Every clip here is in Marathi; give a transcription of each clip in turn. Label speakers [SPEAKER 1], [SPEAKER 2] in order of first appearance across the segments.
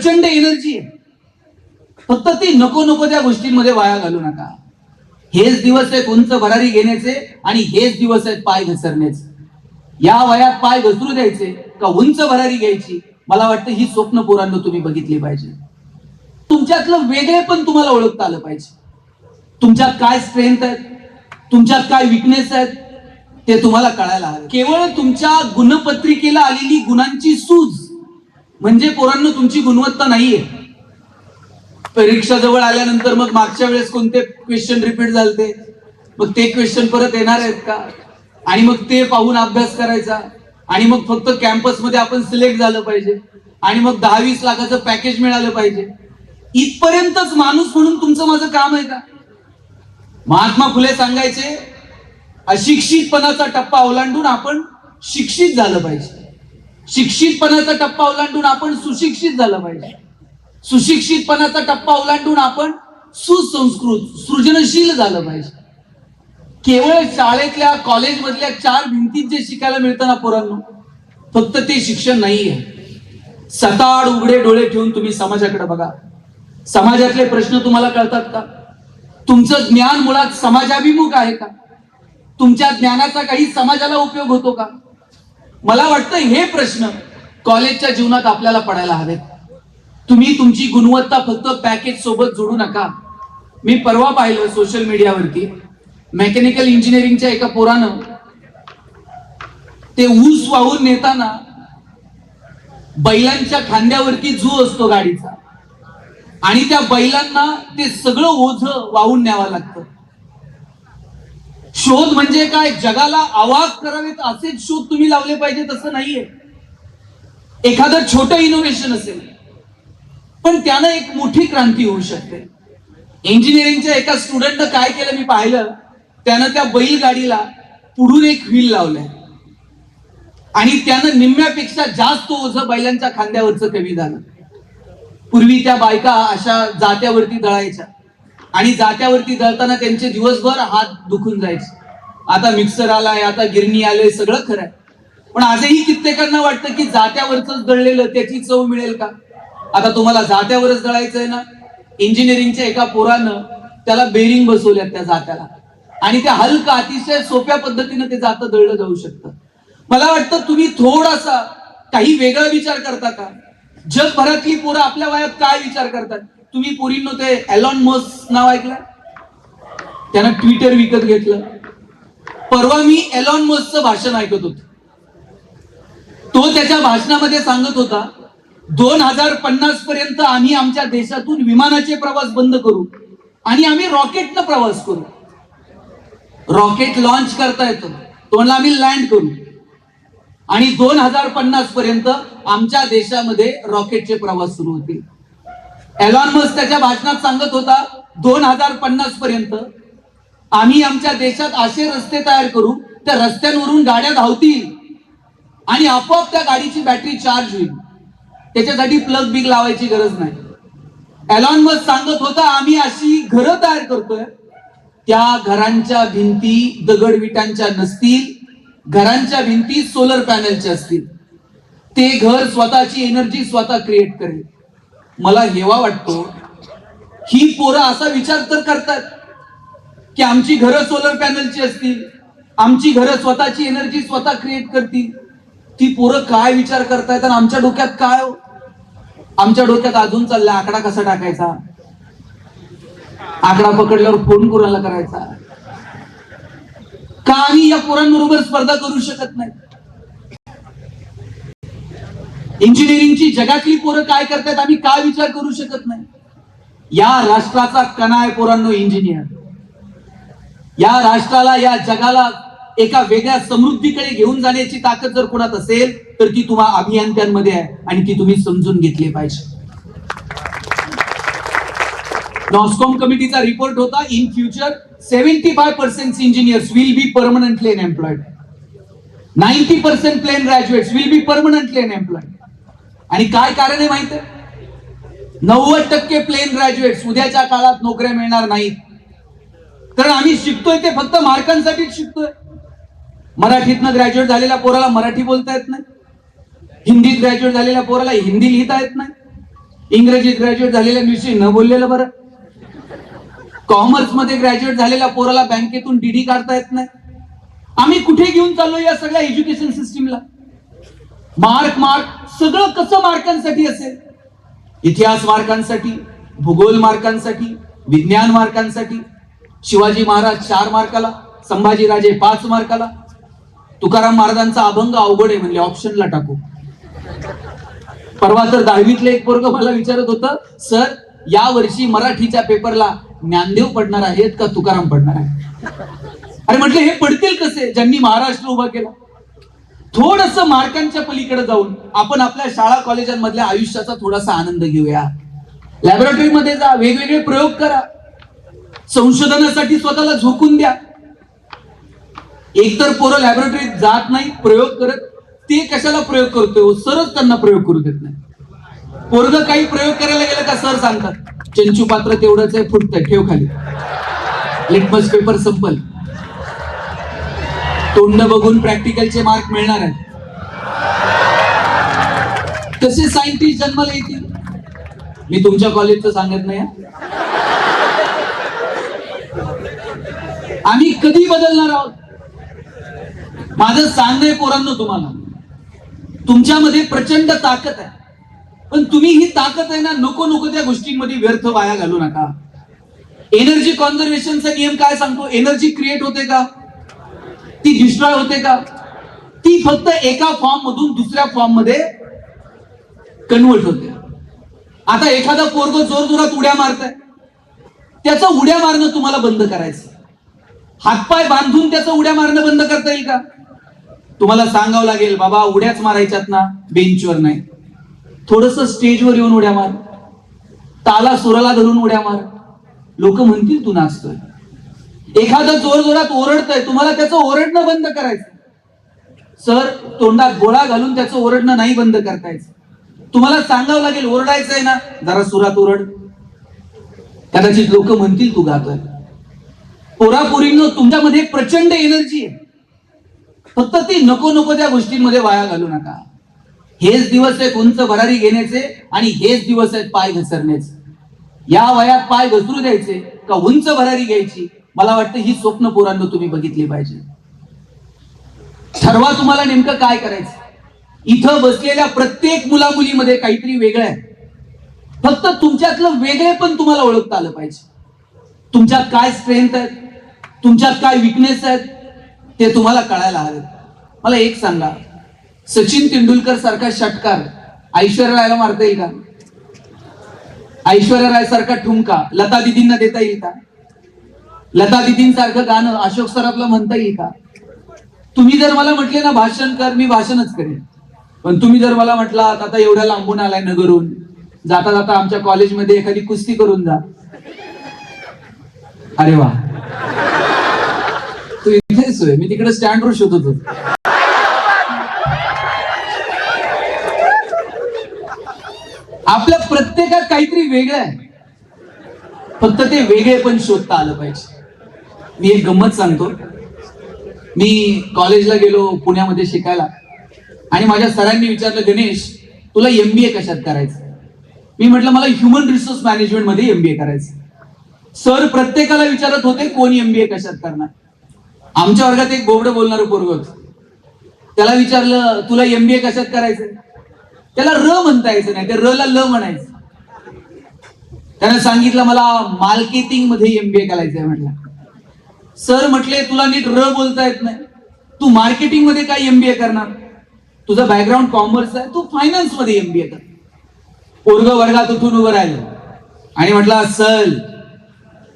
[SPEAKER 1] प्रचंड एनर्जी आहे, फक्त ती नको नको त्या गोष्टींमध्ये वाया घालू नका. हेच दिवस आहेत उंच भरारी घेण्याचे आणि हेच दिवस आहेत पाय घसरण्याचे. या वयात पाय घसरू द्यायचे का उंच भरारी घ्यायची, मला वाटतं ही स्वप्न पोरांनो तुम्ही बघितली पाहिजे. तुमच्यातलं वेगळे पण तुम्हाला ओळखता आलं पाहिजे. तुमच्यात काय स्ट्रेंथ आहेत, तुमच्यात काय विकनेस आहेत ते तुम्हाला कळायला हवं. केवळ तुमच्या गुणपत्रिकेला आलेली गुणांची सूज म्हणजे पोरांनो तुमची गुणवत्ता नाहीये. परीक्षा जवळ आल्यानंतर मग मागच्या वेळेस कोणते क्वेश्चन रिपीट झालते, मग ते क्वेश्चन परत येणार आहेत का, आणि मग ते पाहून अभ्यास करायचा, आणि मग फक्त कॅम्पस मध्ये आपण सिलेक्ट झालं पाहिजे, आणि मग 10-20 लाखाचं पॅकेज मिळालं पाहिजे. इथपर्यंतच माणूस म्हणून तुमचं माझं काम आहे का? महात्मा फुले सांगायचे, अशिक्षितपणाचा टप्पा ओलांडून आपण शिक्षित झालं पाहिजे, शिक्षितपणाचा टप्पा ओलांडून आपण सुशिक्षित झालं पाहिजे, सुशिक्षितपणाचा टप्पा ओलांडून आपण सुसंस्कृत सृजनशील झालं पाहिजे. केवळ शाळेतल्या कॉलेजमधल्या 4 भिंतीत जे शिकायला मिळतं ना पोरांनो, फक्त ते शिक्षण नाहीये. सताड उघडे डोळे ठेवून तुम्ही समाजाकडे बघा. समाजातले प्रश्न तुम्हाला कळतात का? तुमचं ज्ञान मुळात समाजाभिमुख आहे का? तुमच्या ज्ञानाचा काही समाजाला उपयोग होतो का? मला वाटतं हे प्रश्न कॉलेजच्या जीवनात आपल्याला पडायला हवेत. तुम्ही तुमची गुणवत्ता फक्त पॅकेज सोबत जोडू नका. मी परवा पाहिलं सोशल मीडियावरती, मेकॅनिकल इंजिनिअरिंगच्या एका पोरानं ते ऊस वाहून नेताना बैलांच्या खांद्यावरती जू असतो गाडीचा, आणि त्या बैलांना ते सगळं ओझं वाहून न्यावं लागतं. शोध म्हणजे काय, जगाला अवाक करावेत असेच शोध तुम्ही लावले पाहिजे तसं नाहीये. एखादं छोटं इनोव्हेशन असेल पण त्यानं एक मोठी क्रांती होऊ शकते. इंजिनिअरिंगच्या एका स्टुडंटनं काय केलं मी पाहिलं, त्यानं त्या बैलगाडीला पुढून एक व्हील लावलाय आणि त्यानं निम्म्यापेक्षा जास्त ओझं बैलांच्या खांद्यावरचं कमी झालं. पूर्वी त्या बायका अशा जात्यावरती दळायच्या आणि जात्यावरती दळताना त्यांचे दिवसभर हात दुखून जायचे. आता मिक्सर आलाय, आता गिरणी आले, सगळं खरं आहे, पण आजही कित्येकांना वाटतं की जात्यावरच दळलेलं त्याची चव मिळेल का? आता तुम्हाला जात्यावरच दळायचंय ना. इंजिनिअरिंगच्या एका पोरानं त्याला बेरिंग बसवल्यात त्या जात्याला, आणि त्या हलका अतिशय सोप्या पद्धतीने ते जातं दळलं जाऊ शकतं. मला वाटतं तुम्ही थोडासा काही वेगळा विचार करता का? जगभरातली पोरं आपल्या वयात काय विचार करतात? तुम्ही पोरींनो ते एलॉन मस्क नाव ऐकलं? त्यानं ट्विटर विकत घेतलं. परवा मी एलॉन मस्कचं भाषण ऐकत होतो. तो त्याच्या भाषणामध्ये सांगत होता 2050 पर्यंत आम्ही आमच्या देशातून विमानाचे प्रवास बंद करू आणि आम्ही रॉकेटनं प्रवास करू. रॉकेट लॉन्च करता येतं, तो म्हणला आम्ही लँड करू, आणि 2050 पर्यंत आमच्या देशामध्ये रॉकेटचे प्रवास सुरू होतील. एलॉन मस्क त्याच्या भाषणात सांगत होता 2050 पर्यंत आम्ही आमच्या देशात असे रस्ते तयार करू, त्या रस्त्यांवरून गाड्या धावतील आणि आपोआप त्या गाडीची बॅटरी चार्ज होईल. त्याच्यासाठी प्लग बिग लावायची गरज नाही. एलॉन मस्क सांगत होता आम्ही अशी घरं तयार करतोय, त्या घरांच्या भिंती दगडविटांच्या नसतील, घरांच्या भिंती सोलर पॅनलच्या असतील. ते घर स्वतःची एनर्जी स्वतः क्रिएट करेल. मला हेवा वाटतो ही पोरं असा विचार तर करतात की आमची घरं सोलर पॅनलची असतील, आमची घरं स्वतःची एनर्जी स्वतः क्रिएट करतील. ती पोरं काय विचार करतायत आणि आमच्या डोक्यात काय हो? आमच्या डोक्यात अजून चाललाय आकडा कसा टाकायचा, आकडा पकडल्यावर फोन कोणाला करायचा. का आम्ही या पोरांबरोबर स्पर्धा करू शकत नाही? इंजिनिअरिंगची जगातली पोरं काय करतात आम्ही काय विचार करू शकत नाही? या राष्ट्राचा कणा आहे पोरांनो इंजिनियर. या राष्ट्राला, या जगाला एका वेगळ्या समृद्धीकडे घेऊन जाण्याची ताकद जर कोणात असेल तर ती तुम्हा अभियंत्यांमध्ये आहे, आणि ती तुम्ही समजून घेतली पाहिजे. नॉस्कॉम कमिटीचा रिपोर्ट होता, in future 75% engineers will be permanently unemployed, 90% plain graduates will be permanently unemployed. आणि काय कारण आहे माहिती आहे? 90% प्लेन ग्रॅज्युएट्स उद्याच्या काळात नोकऱ्या मिळणार नाहीत, कारण आम्ही शिकतोय ते फक्त मार्कांसाठीच शिकतोय. मराठीतनं ग्रॅज्युएट झालेल्या पोराला मराठी बोलता येत नाही, हिंदीत ग्रॅज्युएट झालेल्या पोराला हिंदी लिहिता येत नाही, इंग्रजीत ग्रॅज्युएट झालेल्या न बोललेलं बरं. कॉमर्स मध्ये ग्रॅज्युएट झालेल्या पोराला बँकेतून डीडी काढता येत नाही. आम्ही कुठे घेऊन चाललो या सगळ्या एज्युकेशन सिस्टीमला? मार्क मार्क सगळं कसं मार्कांसाठी असेल? इतिहास मार्कांसाठी, भूगोल मार्कांसाठी, विज्ञान मार्कांसाठी. शिवाजी महाराज 4 मार्काला, संभाजीराजे 5 मार्काला. तुकाराम महाराजांचा अभंग अवघड आहे म्हणले, ऑप्शनला टाकू. परवा तर 10वीतले एक पोरग मला विचारत होतं, सर या वर्षी मराठीच्या पेपरला ज्ञानदेव पडणार आहेत का तुकाराम पडणार आहे? अरे म्हटलं हे पडतील कसे ज्यांनी महाराष्ट्र उभा केला. थोडस मार्कांच्या पलीकडे जाऊन आपण आपल्या शाळा कॉलेजांमधल्या आयुष्याचा थोडासा आनंद घेऊया. लॅबोरेटरीमध्ये जा, वेगवेगळे प्रयोग करा, संशोधनासाठी स्वतःला झोकून द्या. एकतर पोरं लॅबोरेटरीत जात नाही, प्रयोग करत. ते कशाला प्रयोग करतोय? सरच त्यांना प्रयोग करू देत नाही. पोरग काही प्रयोग करायला गेलं का सर सांगतात चंचू पात्र तेवढंच आहे, फुटतंय, ठेव खाली, लिटमस पेपर संपल. तोंड बघून प्रॅक्टिकलचे मार्क मिळणार आहेत. कसे सायंटिस्ट जन्माला येतील? मी तुमच्या कॉलेजचं सांगत नाही. आम्ही कधी बदलणार आहोत? माझं सांगणं आहे पोरांनो तुम्हाला, तुमच्यामध्ये प्रचंड ताकद आहे, पण तुम्ही ही ताकद आहे ना नको नको त्या गोष्टींमध्ये व्यर्थ वाया घालू नका. एनर्जी कॉन्झर्वेशनचा नियम काय सांगतो? एनर्जी क्रिएट होते का? ती डिस्ट्रॉय होते का? ती फक्त एका फॉर्म मधून दुसऱ्या फॉर्म मध्ये कन्वर्ट होते. आता एखादा पोरग जोर जोरात उड्या मारताय, त्याचं उड्या मारणं तुम्हाला बंद करायचं. हातपाय बांधून त्याचं उड्या मारणं बंद करता येईल का? तुम्हाला सांगावं लागेल, बाबा उड्याच मारायच्यात ना, बेंचवर नाही, थोडस स्टेजवर येऊन उड्या मार, ताला सुराला धरून उड्या मार, लोक म्हणतील तू नाचतोय. एखादं जोर जोरात ओरडतंय, तुम्हाला त्याचं ओरडणं बंद करायचं. सर तोंडात गोळा घालून त्याचं ओरडणं नाही बंद करतायचं. तुम्हाला सांगावं लागेल, ओरडायचंय ना, जरा सुरात ओरड. कदाचित लोक म्हणतील तू गातोय. पोरापोरींनो, तुमच्यामध्ये प्रचंड एनर्जी आहे, फक्त ती नको नको त्या गोष्टींमध्ये वाया घालू नका. हेच दिवस आहेत उंच भरारी घेण्याचे आणि हेच दिवस आहेत पाय घसरण्याचे. या वयात पाय घसरू द्यायचे का उंच भरारी घ्यायची? मला वाटतं ही स्वप्न पोरांनो तुम्ही बघितली पाहिजे. ठरवा तुम्हाला नेमकं काय करायचं. इथं बसलेल्या प्रत्येक मुलामुलीमध्ये काहीतरी वेगळं आहे. फक्त तुमच्यातलं वेगळे पण तुम्हाला ओळखता आलं पाहिजे. तुमच्यात काय स्ट्रेंथ आहेत, तुमच्यात काय विकनेस आहेत, ते तुम्हाला कळायला हवे. मला एक सांगा, सचिन तेंडुलकर सारखा षटकार ऐश्वर्या रायला मारता येईल का? ऐश्वर्या राय सारखा ठुमका लता दिदींना देता येईल का? लता दिदींसारखं गाणं अशोक सराफला म्हणता येईल का? तुम्ही जर मला म्हटले ना भाषण कर, मी भाषणच करेन. पण तुम्ही जर मला म्हटलात आता एवढ्या लांबून आलाय नगरून, जाता जाता आमच्या कॉलेजमध्ये एखादी कुस्ती करून जा, अरे वा, तू इथेच होय, मी तिकडे स्टँडवर शोधत होतो. आपल्या प्रत्येकात काहीतरी वेगळं आहे, फक्त ते वेगळे पण शोधता आलं पाहिजे. मी एक गंमत सांगतो. मी कॉलेजला गेलो पुण्यामध्ये शिकायला आणि माझ्या सरांनी विचारलं, गणेश तुला MBA कशात करायचं? मी म्हटलं मला ह्युमन रिसोर्स मॅनेजमेंट मध्ये MBA करायचं. सर प्रत्येकाला विचारत होते कोण MBA कशात करणार. आमच्या वर्गात एक बोबडं बोलणारं पोरग होतं. त्याला विचारलं तुला MBA कशात करायचं? त्याला र म्हणता यायचं नाही, ते र ला ल म्हणायचं. त्याने सांगितलं मला मार्केटिंग मध्ये MBA करायचंय. म्हटलं सर म्हटले तुला नीट र बोलता येत नाही, तू मार्केटिंग मध्ये काय MBA करणार? तुझं बॅकग्राऊंड कॉमर्स आहे, तू फायनान्स मध्ये MBA कर. पोरग वर्गात उठून उभं राहिलं आणि म्हटलं सर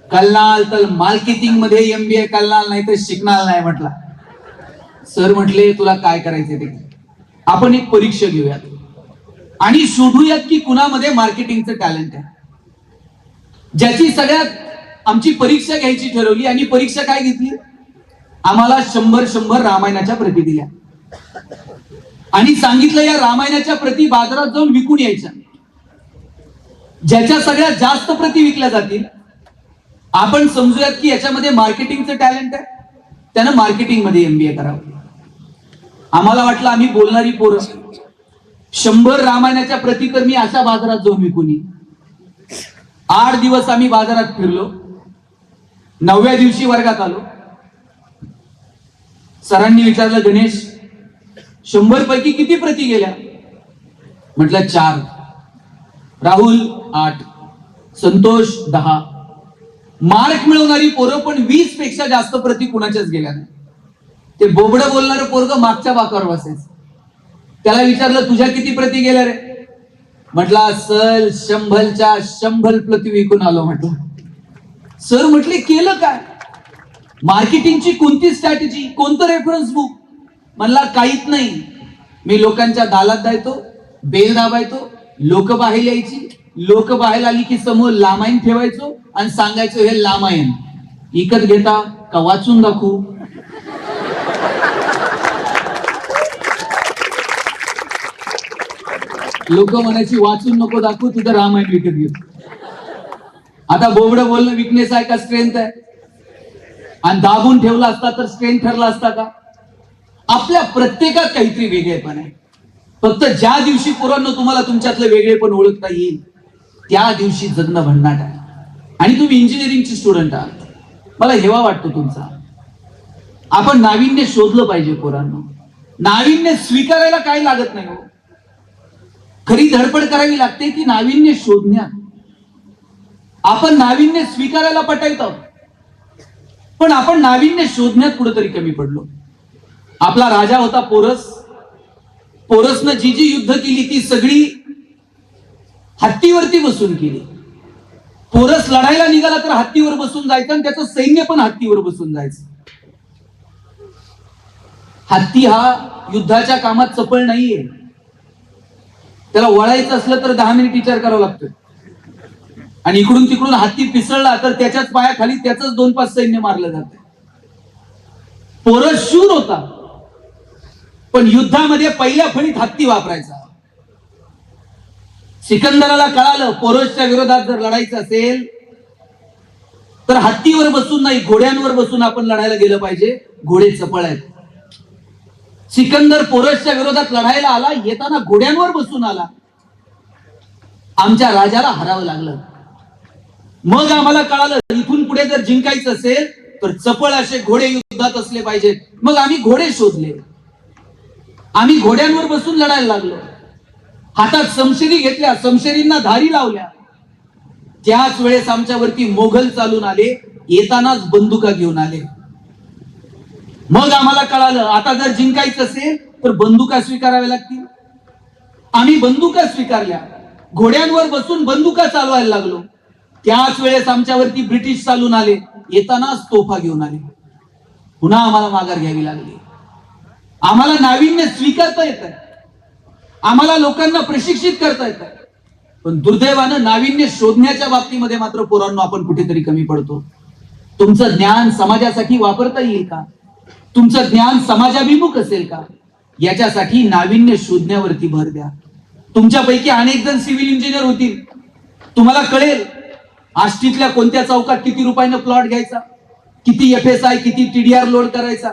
[SPEAKER 1] कलनाल तर मार्केटिंग मध्ये MBA कलनाल नाही तर शिकणार नाही. म्हटलं सर म्हटले तुला काय करायचंय ते, आपण एक परीक्षा घेऊयात आणि शोधूयात की कुणामध्ये मार्केटिंगचं टॅलेंट आहे. ज्याची सगळ्यात आमची परीक्षा घ्यायची ठरवली आणि परीक्षा काय घेतली, आम्हाला 100 रामायणाच्या प्रती दिल्या आणि सांगितलं या रामायणाच्या प्रती बाजारात जाऊन विकून यायच्या. ज्याच्या सगळ्यात जास्त प्रती विकल्या जातील आपण समजूयात की याच्यामध्ये मार्केटिंगचं टॅलेंट आहे, त्यानं मार्केटिंग मध्ये MBA करावं. आम्हाला वाटलं आम्ही बोलणारी पोरं, 100 रामायणाच्या प्रती तर मी अशा बाजारात जाऊन विकून येईन. 8 दिवस आम्ही बाजारात फिरलो. 9व्या दिवशी वर्गात आलो. सरांनी विचारलं, गणेश 100 पैकी किती प्रती गेल्या? म्हटलं 4. राहुल 8, संतोष 10. मार्क मिळवणारी पोरं पण 20 पेक्षा जास्त प्रती कुणाच्याच गेल्या नाही. ते बोबडं बोलणारं पोरग मागच्या बाकावर बसायचं. त्याला विचारलं, तुझ्या किती प्रती गेल्या रे? म्हटला, सर 100च्या 100 प्रती विकून आलो. म्हटलं, सर म्हटले, केलं काय? मार्केटिंगची कोणती स्ट्रॅटेजी, कोणतं रेफरन्स बुक? म्हणला, काहीच नाही. मी लोकांच्या दालात जायचो, बेल दाबायचो, लोक बाहेर यायची. लोक बाहेर आली की समोर लामायण ठेवायचो आणि सांगायचो, हे लामायण विकत घेता का वाचून दाखवू? लोक म्हणायची, वाचून नको दाखवू, तुझं रामायण विकत घे. आता बोबडं बोलणं विकनेस आहे का स्ट्रेंथ आहे? आणि दाबून ठेवला असता तर स्ट्रेंथ ठरला असता का? आपल्या प्रत्येकात काहीतरी वेगळेपण आहे. फक्त ज्या दिवशी पोरांनो तुम्हाला तुमच्यातलं वेगळेपण ओळखता येईल त्या दिवशी जगणं भन्नाट आहे. आणि तुम्ही इंजिनिअरिंगचे स्टुडंट आहात, मला हेवा वाटतो तुमचा. आपण नाविन्य शोधलं पाहिजे पोरांनो. नाविन्य स्वीकारायला काही लागत नाही हो. खरी धडपड करावी लागते की नाविन्य शोधण्यात. आपण नाविन्य स्वीकारायला पटायचं, पण आपण नाविन्य शोधण्यात कुठेतरी कमी पडलो. आपला राजा होता पोरस. पोरसनं जी जी युद्ध केली ती सगळी हत्तीवरती बसून केली. पोरस लढायला निघाला तर हत्तीवर बसून जायचं आणि त्याचं सैन्य पण हत्तीवर बसून जायचं. हत्ती हा युद्धाच्या कामात चपळ नाहीये. त्याला वळायचं असलं तर 10 मिनिट विचार करावा लागतोय. आणि इकडून तिकडून हत्ती पिसळला तर त्याच्याच पायाखाली त्याच 2-5 सैन्य मारलं जात. पोरस शूर होता, पण युद्धामध्ये पहिल्या फळीत हत्ती वापरायचा. सिकंदराला कळालं पोरसच्या विरोधात जर लढायचं असेल तर हत्तीवर बसून नाही, घोड्यांवर बसून आपण लढायला गेलं पाहिजे. घोडे चपळ आहेत. सिकंदर पोरसच्या विरोधात लढायला आला, येताना घोड्यांवर बसून आला. आमच्या राजाला हरावं लागलं. मग आम्हाला कळालं इथून पुढे जर जिंकायचं असेल तर चपळ असे घोडे युद्धात असले पाहिजेत. मग आम्ही घोडे शोधले. आम्ही घोड्यांवर बसून लढायला लागलो. हातात समशेरी घेतल्या, समशेरींना धारी लावल्या. त्याच वेळेस आमच्यावरती मोगल चालून आले, येतानाच बंदुका घेऊन आले. मग आम्हाला कळालं आता जर जिंकायचं असेल तर बंदुका स्वीकाराव्या लागतील. आम्ही बंदुका स्वीकारल्या. घोड्यांवर बसून बंदुका चालवायला लागलो. त्याच वेळेस आमच्यावरती ब्रिटिश चालून आले, येतानाच तोफा घेऊन आले. पुन्हा आम्हाला माघार घ्यावी लागली. आम्हाला नाविन्य स्वीकारता येतं, आम्हाला लोकांना प्रशिक्षित करता येतं, पण दुर्दैवानं नाविन्य शोधण्याच्या बाबतीमध्ये मात्र पोरांनो आपण कुठेतरी कमी पडतो. तुमचं ज्ञान समाजासाठी वापरता येईल का? तुमचं ज्ञान समाजाभिमुख असेल का? याच्यासाठी नाविन्य शोधण्यावरती भर द्या. तुमच्यापैकी अनेक जण सिव्हिल इंजिनियर होतील. तुम्हाला कळेल आष्टीतल्या कोणत्या चौकात किती रुपयानं प्लॉट घ्यायचा, किती FSI, किती TDR लोड करायचा,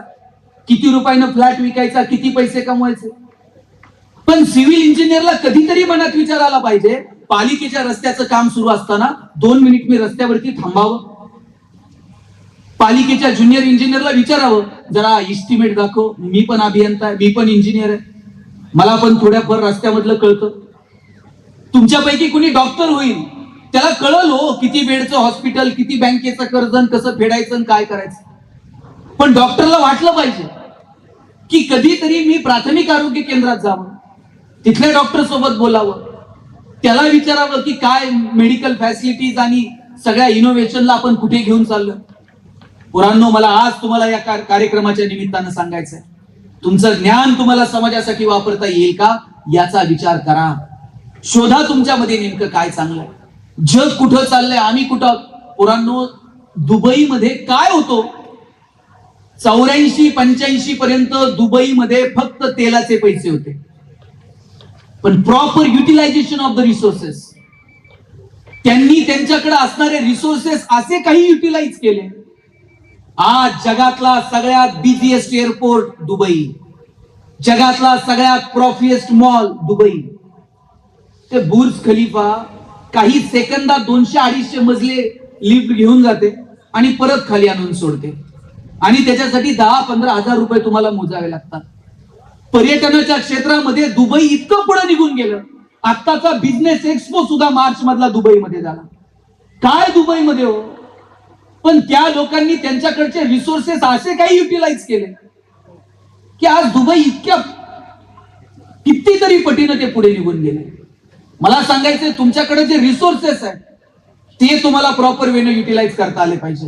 [SPEAKER 1] किती रुपयानं फ्लॅट विकायचा, किती पैसे कमवायचे. पण सिव्हिल इंजिनियरला कधीतरी मनात विचार आला पाहिजे, पालिकेच्या रस्त्याचं काम सुरू असताना 2 मिनिट मी रस्त्यावरती थांबावं. पालिकेच्या ज्युनियर इंजिनियरला विचारावं, जरा इस्टिमेट दाखव, मी पण अभियंता आहे, मी पण इंजिनियर आहे, मला पण थोड्याफार रस्त्यामधलं कळतं. तुमच्यापैकी कुणी डॉक्टर होईल, त्याला कळलं हो किती बेडचं हॉस्पिटल, किती बँकेचं कर्ज, कसं फेडायचं, काय करायचं. पण डॉक्टरला वाटलं पाहिजे की कधीतरी मी प्राथमिक आरोग्य केंद्रात जावं, तिथल्या डॉक्टर सोबत बोलावं, त्याला विचारावं की काय मेडिकल फॅसिलिटीज आणि सगळ्या इनोव्हेशनला आपण कुठे घेऊन चाललोय. पोरांनो, मला आज तुम्हाला या कार्यक्रमाच्या निमित्तानं सांगायचंय, तुमचं ज्ञान तुम्हाला समाजासाठी वापरता येईल का याचा विचार करा. शोधा तुमच्यामध्ये नेमकं काय चांगलंय. जग कुठं चाललंय, आम्ही कुठं. पोरांनो, दुबईमध्ये काय होतो, 84-85 पर्यंत दुबईमध्ये फक्त तेलाचे पैसे होते, पण proper utilization of the resources, त्यांनी त्यांच्याकडे असणारे रिसोर्सेस असे काही युटिलाइज केले. आज जगातला सगळ्यात बिझीएस्ट एअरपोर्ट दुबई, जगातला सगळ्यात प्रॉफिएस्ट मॉल दुबई, ते बुर्ज खलिफा काही सेकंदात 200-250 मजले लिफ्ट घेऊन जाते आणि परत खाली आणून सोडते, आणि त्याच्यासाठी 10-15 हजार रुपये तुम्हाला मोजावे लागतात. पर्यटनाच्या क्षेत्रामध्ये दुबई इतकं पुढे निघून गेलं. आत्ताचा बिझनेस एक्सपो सुद्धा मार्च मधला दुबईमध्ये झाला. काय दुबईमध्ये हो, पण त्या लोकांनी त्यांच्याकडचे रिसोर्सेस असे काही युटिलाइज केले की आज दुबई इतक्या कितीतरी पटीनं ते पुढे निघून गेले. मला सांगायचं तुमच्याकडे जे रिसोर्सेस आहेत ते तुम्हाला प्रॉपर वेने युटिलाइज करता आले पाहिजे.